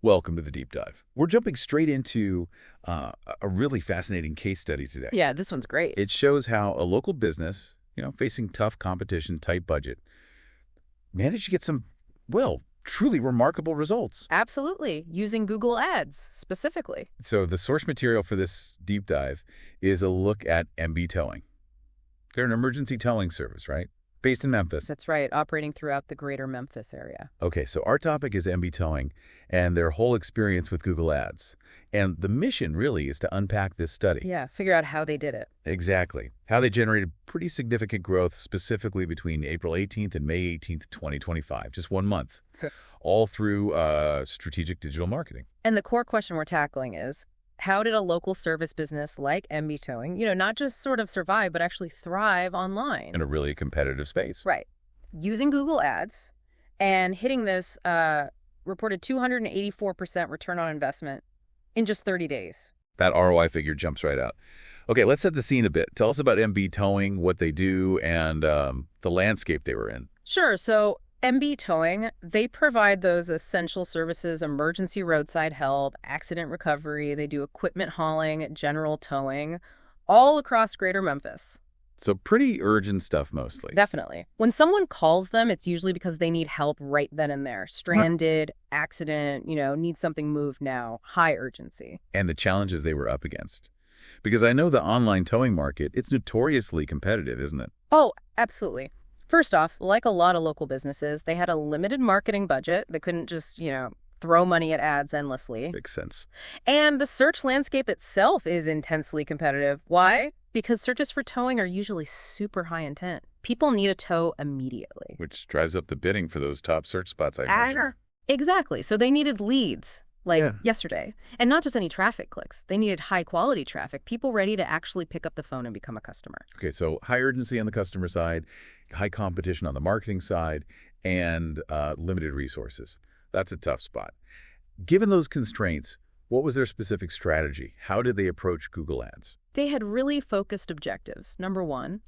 Welcome to the deep dive. We're jumping straight into a really fascinating case study today. Yeah, this one's great. It shows how a local business, facing tough competition, tight budget, managed to get some, well, truly remarkable results. Absolutely. Using Google Ads specifically. So the source material for this deep dive is a look at MB Towing. They're an emergency towing service, right? Based in Memphis. That's right, operating throughout the greater Memphis area. Okay, so our topic is MB Towing and their whole experience with Google Ads. And the mission really is to unpack this study. Yeah, figure out how they did it. Exactly. How they generated pretty significant growth specifically between April 18th and May 18th, 2025, just 1 month, all through strategic digital marketing. And the core question we're tackling is, how did a local service business like MB Towing, not just sort of survive, but actually thrive online? In a really competitive space. Right. Using Google Ads and hitting this reported 284% return on investment in just 30 days. That ROI figure jumps right out. Okay, let's set the scene a bit. Tell us about MB Towing, what they do, and the landscape they were in. Sure. So MB Towing, they provide those essential services, emergency roadside help, accident recovery. They do equipment hauling, general towing, all across greater Memphis. So pretty urgent stuff mostly. Definitely. When someone calls them, it's usually because they need help right then and there. Stranded, accident, need something moved now. High urgency. And the challenges they were up against. Because I know the online towing market, it's notoriously competitive, isn't it? Oh, absolutely. First off, like a lot of local businesses, they had a limited marketing budget. They couldn't just, throw money at ads endlessly. Makes sense. And the search landscape itself is intensely competitive. Why? Because searches for towing are usually super high intent. People need a tow immediately. Which drives up the bidding for those top search spots I mentioned. Exactly. So they needed leads, yesterday. And not just any traffic clicks. They needed high-quality traffic, people ready to actually pick up the phone and become a customer. Okay, so high urgency on the customer side, high competition on the marketing side, and limited resources. That's a tough spot. Given those constraints, what was their specific strategy? How did they approach Google Ads? They had really focused objectives. Number one,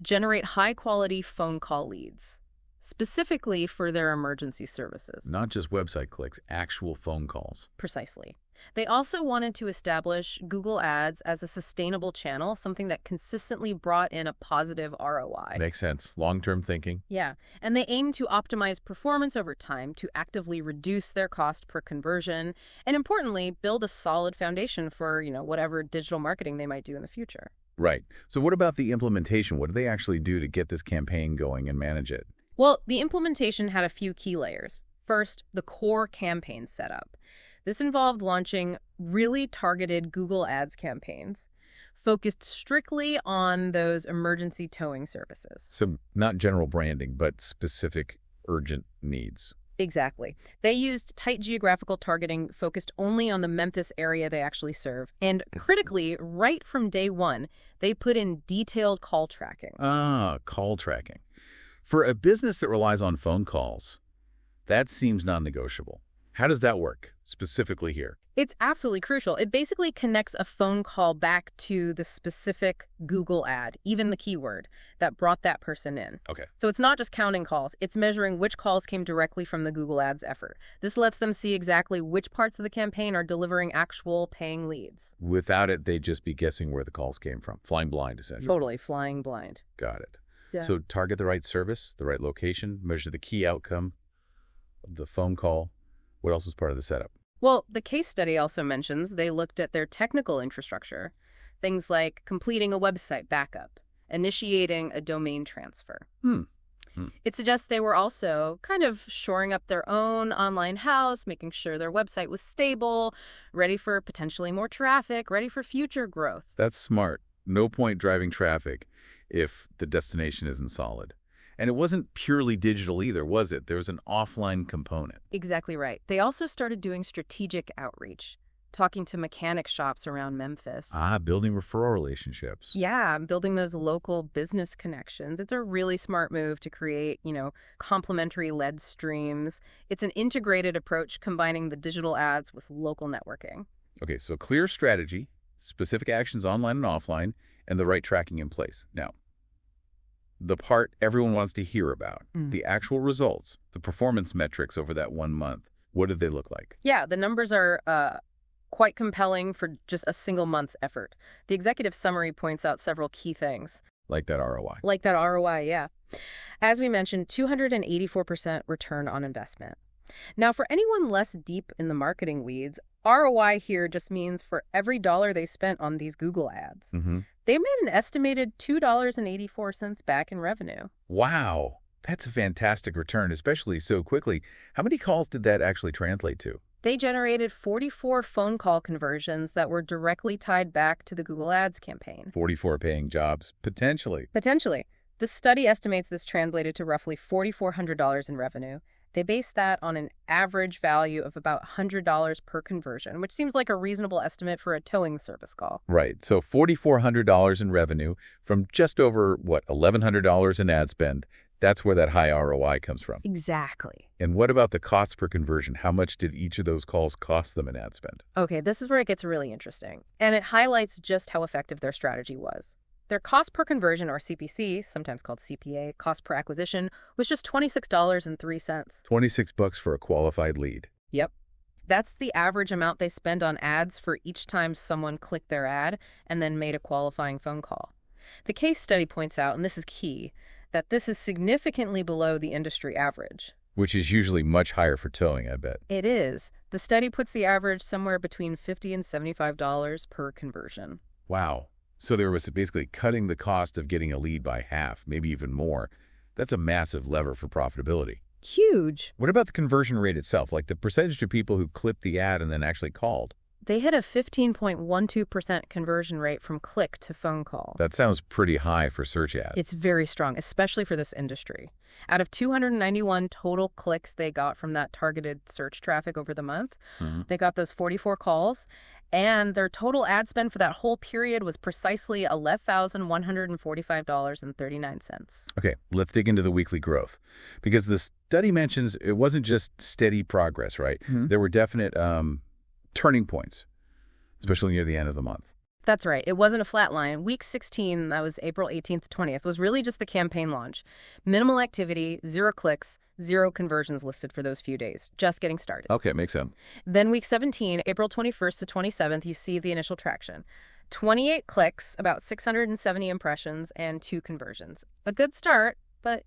generate high-quality phone call leads, specifically for their emergency services. Not just website clicks, actual phone calls. Precisely. They also wanted to establish Google Ads as a sustainable channel, something that consistently brought in a positive ROI. Makes sense. Long-term thinking. Yeah. And they aimed to optimize performance over time to actively reduce their cost per conversion and, importantly, build a solid foundation for, whatever digital marketing they might do in the future. Right. So what about the implementation? What did they actually do to get this campaign going and manage it? Well, the implementation had a few key layers. First, the core campaign setup. This involved launching really targeted Google Ads campaigns focused strictly on those emergency towing services. So not general branding, but specific urgent needs. Exactly. They used tight geographical targeting focused only on the Memphis area they actually serve. And critically, right from day one, they put in detailed call tracking. Call tracking. For a business that relies on phone calls, that seems non-negotiable. How does that work, specifically here? It's absolutely crucial. It basically connects a phone call back to the specific Google ad, even the keyword, that brought that person in. Okay. So it's not just counting calls. It's measuring which calls came directly from the Google Ads effort. This lets them see exactly which parts of the campaign are delivering actual paying leads. Without it, they'd just be guessing where the calls came from. Flying blind, essentially. Totally, flying blind. Got it. Yeah. So target the right service, the right location, measure the key outcome of the phone call. What else was part of the setup? Well, the case study also mentions they looked at their technical infrastructure, things like completing a website backup, initiating a domain transfer. It suggests they were also kind of shoring up their own online house, making sure their website was stable, ready for potentially more traffic, ready for future growth. That's smart. No point driving traffic if the destination isn't solid. And it wasn't purely digital either, was it? There was an offline component. Exactly right. They also started doing strategic outreach, talking to mechanic shops around Memphis. Building referral relationships. Yeah, building those local business connections. It's a really smart move to create, complementary lead streams. It's an integrated approach combining the digital ads with local networking. Okay, so clear strategy, specific actions online and offline, and the right tracking in place. Now, the part everyone wants to hear about, the actual results, the performance metrics over that 1 month. What did they look like? Yeah, the numbers are quite compelling for just a single month's effort. The executive summary points out several key things. Like that ROI. Like that ROI, yeah. As we mentioned, 284% return on investment. Now, for anyone less deep in the marketing weeds, ROI here just means for every dollar they spent on these Google ads, they made an estimated $2.84 back in revenue. Wow. That's a fantastic return, especially so quickly. How many calls did that actually translate to? They generated 44 phone call conversions that were directly tied back to the Google Ads campaign. 44 paying jobs, potentially. Potentially. The study estimates this translated to roughly $4,400 in revenue. They base that on an average value of about $100 per conversion, which seems like a reasonable estimate for a towing service call. Right. So $4,400 in revenue from just over, $1,100 in ad spend. That's where that high ROI comes from. Exactly. And what about the cost per conversion? How much did each of those calls cost them in ad spend? Okay, this is where it gets really interesting. And it highlights just how effective their strategy was. Their cost per conversion, or CPC, sometimes called CPA, cost per acquisition, was just $26.03. $26 for a qualified lead. Yep. That's the average amount they spend on ads for each time someone clicked their ad and then made a qualifying phone call. The case study points out, and this is key, that this is significantly below the industry average. Which is usually much higher for towing, I bet. It is. The study puts the average somewhere between $50 and $75 per conversion. Wow. So there was basically cutting the cost of getting a lead by half, maybe even more. That's a massive lever for profitability. Huge. What about the conversion rate itself, like the percentage of people who clipped the ad and then actually called? They hit a 15.12% conversion rate from click to phone call. That sounds pretty high for search ads. It's very strong, especially for this industry. Out of 291 total clicks they got from that targeted search traffic over the month, they got those 44 calls, and their total ad spend for that whole period was precisely $11,145.39. Okay, let's dig into the weekly growth. Because the study mentions it wasn't just steady progress, right? There were definite turning points, especially near the end of the month. That's right. It wasn't a flat line. Week 16, that was April 18th to 20th, was really just the campaign launch. Minimal activity, 0 clicks, 0 conversions listed for those few days. Just getting started. Okay, makes sense. Then week 17, April 21st to 27th, you see the initial traction. 28 clicks, about 670 impressions, and 2 conversions. A good start, but,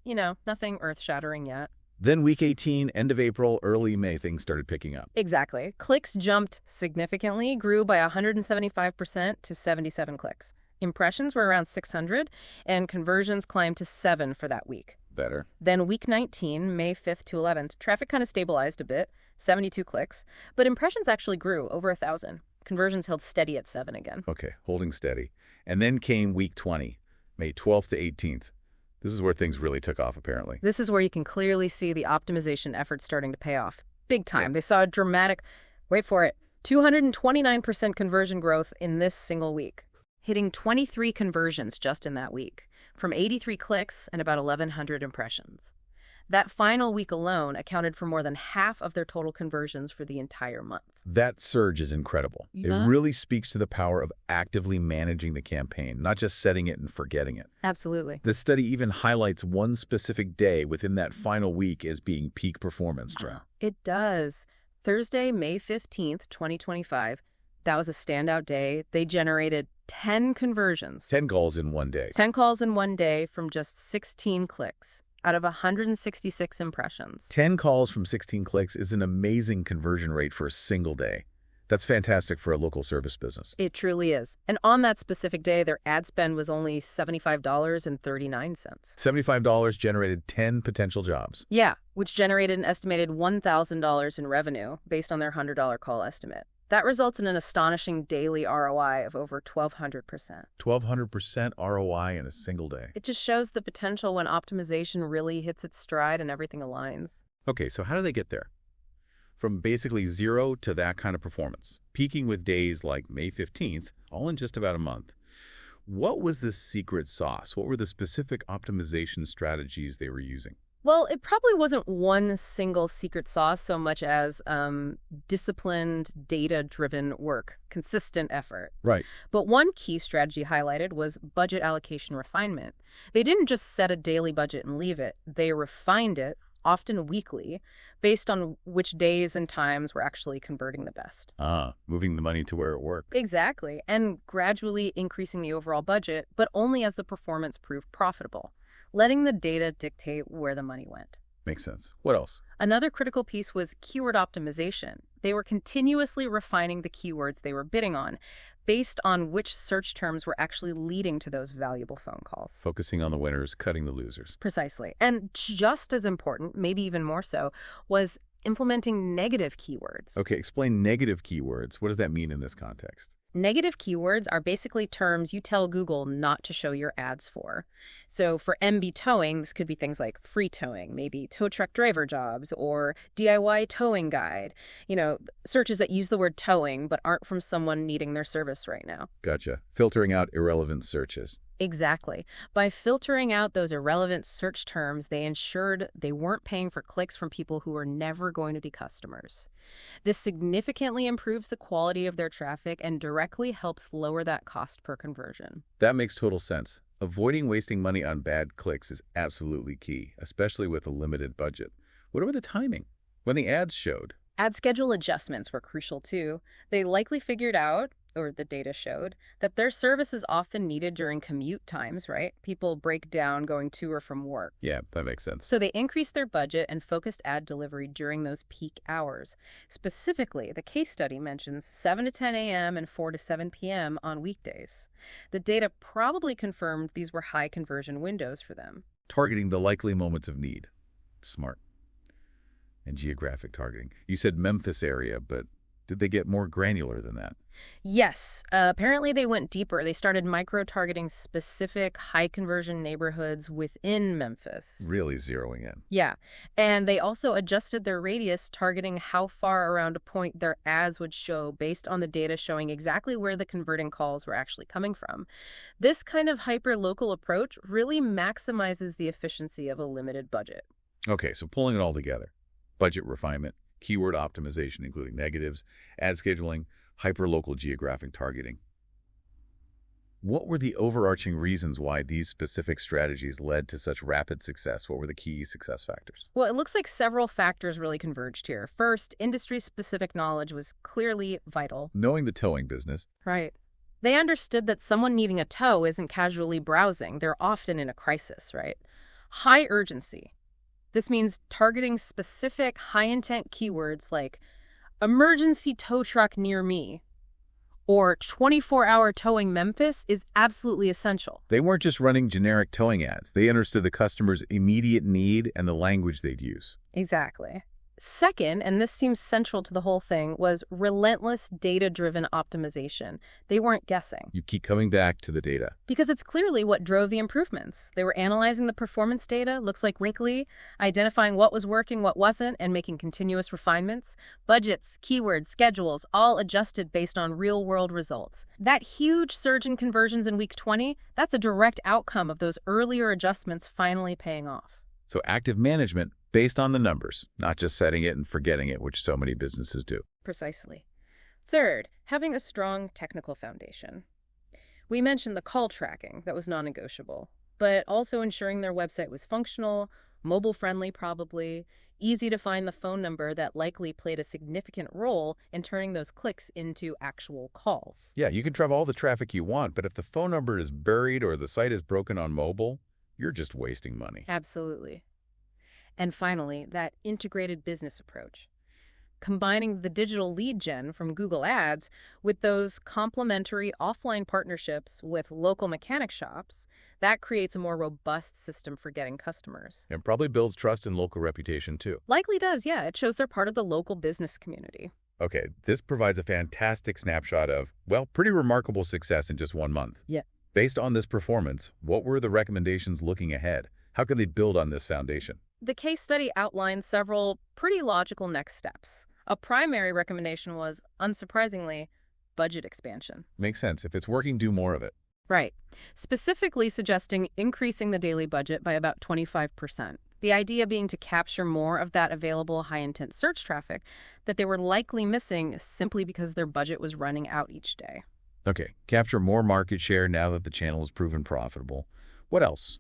nothing earth-shattering yet. Then week 18, end of April, early May, things started picking up. Exactly. Clicks jumped significantly, grew by 175% to 77 clicks. Impressions were around 600, and conversions climbed to 7 for that week. Better. Then week 19, May 5th to 11th, traffic kind of stabilized a bit, 72 clicks, but impressions actually grew over 1,000. Conversions held steady at 7 again. Okay, holding steady. And then came week 20, May 12th to 18th. This is where things really took off, apparently. This is where you can clearly see the optimization efforts starting to pay off. Big time. They saw a dramatic, wait for it, 229% conversion growth in this single week, hitting 23 conversions just in that week, from 83 clicks and about 1,100 impressions. That final week alone accounted for more than half of their total conversions for the entire month. That surge is incredible. Yeah. It really speaks to the power of actively managing the campaign, not just setting it and forgetting it. Absolutely. The study even highlights one specific day within that final week as being peak performance. It does. Thursday, May 15th, 2025, that was a standout day. They generated 10 conversions. 10 calls in one day. 10 calls in one day from just 16 clicks. Out of 166 impressions. 10 calls from 16 clicks is an amazing conversion rate for a single day. That's fantastic for a local service business. It truly is. And on that specific day, their ad spend was only $75.39. $75 generated 10 potential jobs. Yeah, which generated an estimated $1,000 in revenue based on their $100 call estimate. That results in an astonishing daily ROI of over 1,200%. 1,200% ROI in a single day. It just shows the potential when optimization really hits its stride and everything aligns. Okay, so how do they get there? From basically 0 to that kind of performance, peaking with days like May 15th, all in just about a month. What was the secret sauce? What were the specific optimization strategies they were using? Well, it probably wasn't one single secret sauce so much as disciplined, data-driven work, consistent effort. Right. But one key strategy highlighted was budget allocation refinement. They didn't just set a daily budget and leave it. They refined it, often weekly, based on which days and times were actually converting the best. Moving the money to where it worked. Exactly, and gradually increasing the overall budget, but only as the performance proved profitable, letting the data dictate where the money went. Makes sense. What else? Another critical piece was keyword optimization. They were continuously refining the keywords they were bidding on, based on which search terms were actually leading to those valuable phone calls. Focusing on the winners, cutting the losers. Precisely. And just as important, maybe even more so, was implementing negative keywords. Okay, explain negative keywords. What does that mean in this context? Negative keywords are basically terms you tell Google not to show your ads for. So for MB towing, this could be things like free towing, maybe tow truck driver jobs, or DIY towing guide. Searches that use the word towing but aren't from someone needing their service right now. Gotcha. Filtering out irrelevant searches. Exactly. By filtering out those irrelevant search terms, they ensured they weren't paying for clicks from people who were never going to be customers. This significantly improves the quality of their traffic and directly helps lower that cost per conversion. That makes total sense. Avoiding wasting money on bad clicks is absolutely key, especially with a limited budget. What about the timing? When the ads showed? Ad schedule adjustments were crucial too. They likely figured out, or the data showed, that their service is often needed during commute times, right? People break down going to or from work. Yeah, that makes sense. So they increased their budget and focused ad delivery during those peak hours. Specifically, the case study mentions 7 to 10 a.m. and 4 to 7 p.m. on weekdays. The data probably confirmed these were high conversion windows for them. Targeting the likely moments of need. Smart. And geographic targeting. You said Memphis area, but did they get more granular than that? Yes. Apparently they went deeper. They started micro-targeting specific high-conversion neighborhoods within Memphis. Really zeroing in. Yeah. And they also adjusted their radius, targeting how far around a point their ads would show based on the data showing exactly where the converting calls were actually coming from. This kind of hyper-local approach really maximizes the efficiency of a limited budget. Okay, so pulling it all together. Budget refinement, keyword optimization, including negatives, ad scheduling, hyperlocal geographic targeting. What were the overarching reasons why these specific strategies led to such rapid success? What were the key success factors? Well, it looks like several factors really converged here. First, industry-specific knowledge was clearly vital. Knowing the towing business. Right. They understood that someone needing a tow isn't casually browsing. They're often in a crisis, right? High urgency. This means targeting specific high-intent keywords like emergency tow truck near me or 24-hour towing Memphis is absolutely essential. They weren't just running generic towing ads. They understood the customer's immediate need and the language they'd use. Exactly. Second, and this seems central to the whole thing, was relentless data-driven optimization. They weren't guessing. You keep coming back to the data. Because it's clearly what drove the improvements. They were analyzing the performance data, looks like weekly, identifying what was working, what wasn't, and making continuous refinements. Budgets, keywords, schedules, all adjusted based on real-world results. That huge surge in conversions in week 20, that's a direct outcome of those earlier adjustments finally paying off. So active management based on the numbers, not just setting it and forgetting it, which so many businesses do. Precisely. Third, having a strong technical foundation. We mentioned the call tracking, that was non-negotiable, but also ensuring their website was functional, mobile-friendly probably, easy to find the phone number that likely played a significant role in turning those clicks into actual calls. Yeah, you can drive all the traffic you want, but if the phone number is buried or the site is broken on mobile, you're just wasting money. Absolutely. And finally, that integrated business approach. Combining the digital lead gen from Google Ads with those complementary offline partnerships with local mechanic shops, that creates a more robust system for getting customers. And probably builds trust and local reputation too. Likely does, yeah. It shows they're part of the local business community. Okay, this provides a fantastic snapshot of, well, pretty remarkable success in just 1 month. Yeah. Based on this performance, what were the recommendations looking ahead? How can they build on this foundation? The case study outlined several pretty logical next steps. A primary recommendation was, unsurprisingly, budget expansion. Makes sense. If it's working, do more of it. Right. Specifically suggesting increasing the daily budget by about 25%. The idea being to capture more of that available high-intent search traffic that they were likely missing simply because their budget was running out each day. Okay, capture more market share now that the channel is proven profitable. What else?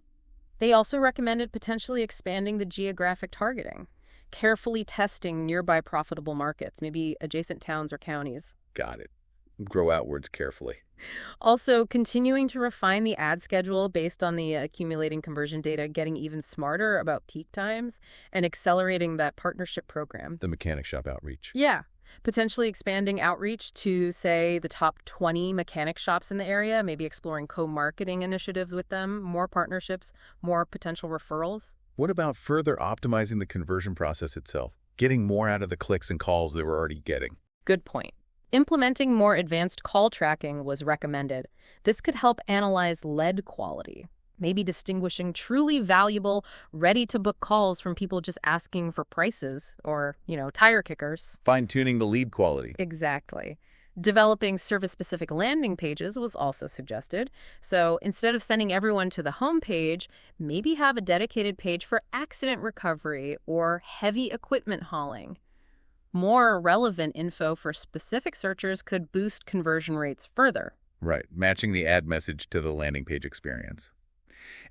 They also recommended potentially expanding the geographic targeting, carefully testing nearby profitable markets, maybe adjacent towns or counties. Got it. Grow outwards carefully. Also, continuing to refine the ad schedule based on the accumulating conversion data, getting even smarter about peak times, and accelerating that partnership program. The mechanic shop outreach. Yeah. Potentially expanding outreach to, say, the top 20 mechanic shops in the area, maybe exploring co-marketing initiatives with them, more partnerships, more potential referrals. What about further optimizing the conversion process itself? Getting more out of the clicks and calls they were already getting? Good point. Implementing more advanced call tracking was recommended. This could help analyze lead quality, maybe distinguishing truly valuable, ready-to-book calls from people just asking for prices or, tire kickers. Fine-tuning the lead quality. Exactly. Developing service-specific landing pages was also suggested. So instead of sending everyone to the home page, maybe have a dedicated page for accident recovery or heavy equipment hauling. More relevant info for specific searchers could boost conversion rates further. Right, matching the ad message to the landing page experience.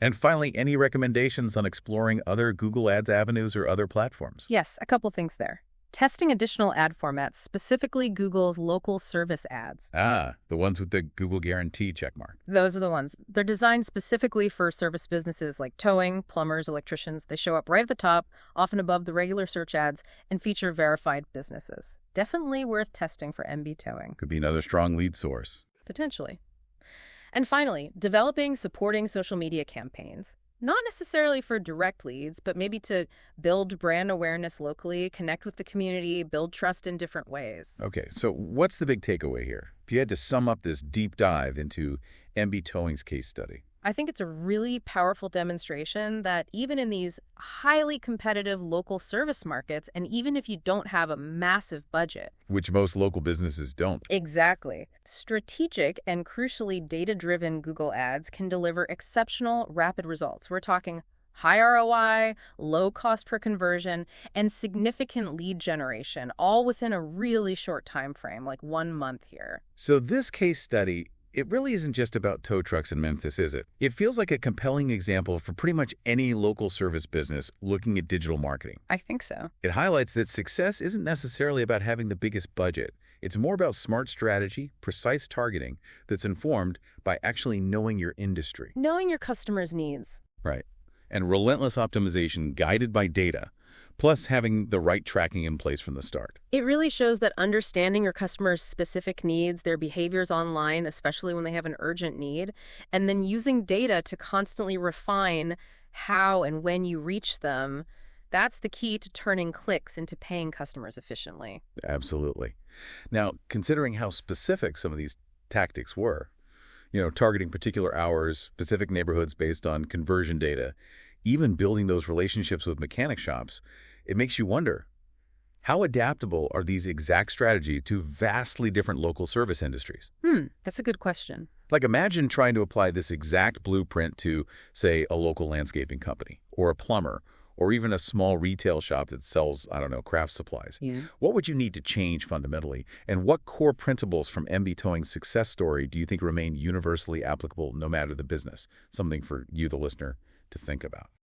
And finally, any recommendations on exploring other Google Ads avenues or other platforms? Yes, a couple things there. Testing additional ad formats, specifically Google's local service ads. Ah, the ones with the Google Guarantee checkmark. Those are the ones. They're designed specifically for service businesses like towing, plumbers, electricians. They show up right at the top, often above the regular search ads, and feature verified businesses. Definitely worth testing for MB towing. Could be another strong lead source. Potentially. And finally, developing supporting social media campaigns. Not necessarily for direct leads, but maybe to build brand awareness locally, connect with the community, build trust in different ways. Okay, so what's the big takeaway here? If you had to sum up this deep dive into MB Towing's case study. I think it's a really powerful demonstration that even in these highly competitive local service markets, and even if you don't have a massive budget, Which most local businesses don't. exactly, strategic and crucially data-driven Google Ads can deliver exceptional, rapid results. We're talking high ROI, low cost per conversion, and significant lead generation, all within a really short time frame, like 1 month here. So this case study, it really isn't just about tow trucks in Memphis, is it? It feels like a compelling example for pretty much any local service business looking at digital marketing. I think so. It highlights that success isn't necessarily about having the biggest budget. It's more about smart strategy, precise targeting that's informed by actually knowing your industry. Knowing your customers' needs. Right. And relentless optimization guided by data, plus having the right tracking in place from the start. It really shows that understanding your customers' specific needs, their behaviors online, especially when they have an urgent need, and then using data to constantly refine how and when you reach them, that's the key to turning clicks into paying customers efficiently. Absolutely. Now, considering how specific some of these tactics were, targeting particular hours, specific neighborhoods based on conversion data, even building those relationships with mechanic shops, it makes you wonder, how adaptable are these exact strategies to vastly different local service industries? That's a good question. Like imagine trying to apply this exact blueprint to, say, a local landscaping company or a plumber or even a small retail shop that sells, craft supplies. Yeah. What would you need to change fundamentally? And what core principles from MB Towing's success story do you think remain universally applicable no matter the business? Something for you, the listener, to think about.